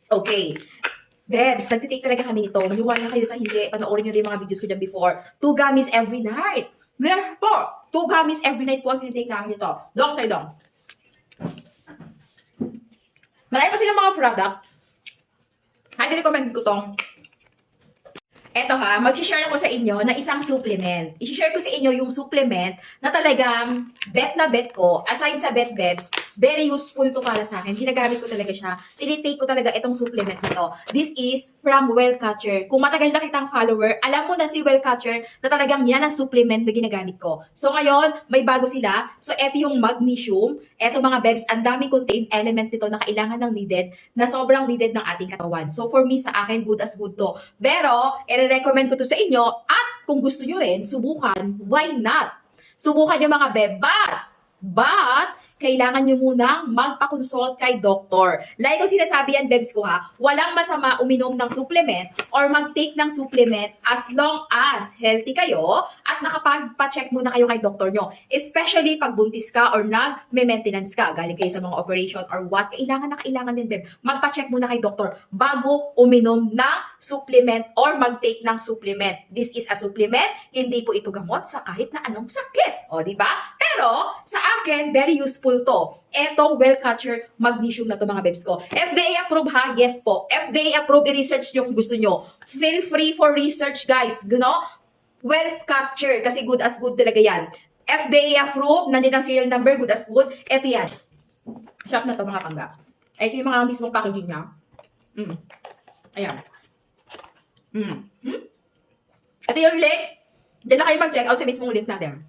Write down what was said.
Okay. Bebs, nagtitake talaga kami nito. Maniwala kayo sa hindi. Panoorin nyo rin yung mga videos ko dyan before. 2 gummies every night. Yes po. 2 gummies every night po ang tinitake namin ito. Dong say dong. Marami pa silang mga product. Highly recommend ko tong. Eto ha, mag-share ako sa inyo na isang supplement. I-share ko sa inyo yung supplement na talagang bet na bet ko. Aside sa bet bebs, very useful to para sa akin. Ginagamit ko talaga siya. Tinitake ko talaga itong supplement nito. This is from Well Catcher. Kung matagal na kitang follower, alam mo na si Well Catcher na talagang yan ang supplement na ginagamit ko. So ngayon, may bago sila. So eto yung magnesium. Eto mga bebs, ang daming contained element nito na kailangan ng needed, na sobrang needed ng ating katawan. So for me, sa akin, good as good to. Pero, i-recommend ko to sa inyo at kung gusto nyo rin, subukan, why not? Subukan nyo mga beb, but, kailangan nyo munang magpa-consult kay doktor. Like ko sinasabi yan, bebs ko ha, walang masama uminom ng supplement or mag-take ng supplement as long as healthy kayo at nakapagpa-check muna kayo kay doktor nyo. Especially pag buntis ka or nag-maintenance ka, galing kayo sa mga operation or what, kailangan din, beb. Magpa-check muna kay doktor bago uminom ng supplement or mag-take ng supplement. This is a supplement, hindi po ito gamot sa kahit na anong sakit. O, di ba? Pero, sa akin, very useful to. Etong Well Catcher magnesium na to mga bebs ko. FDA approved ha? Yes po. FDA approved, i-research nyo kung gusto nyo. Feel free for research guys. You know? Well Catcher, kasi good as good talaga yan. FDA approved, nandiyan ang serial number, good as good. Eto yan. Shop na to mga pangga. Ito yung mga mismong packaging niya. Ayan. Ito yung link. Diyan na kayo mag-check out sa mismong link natin.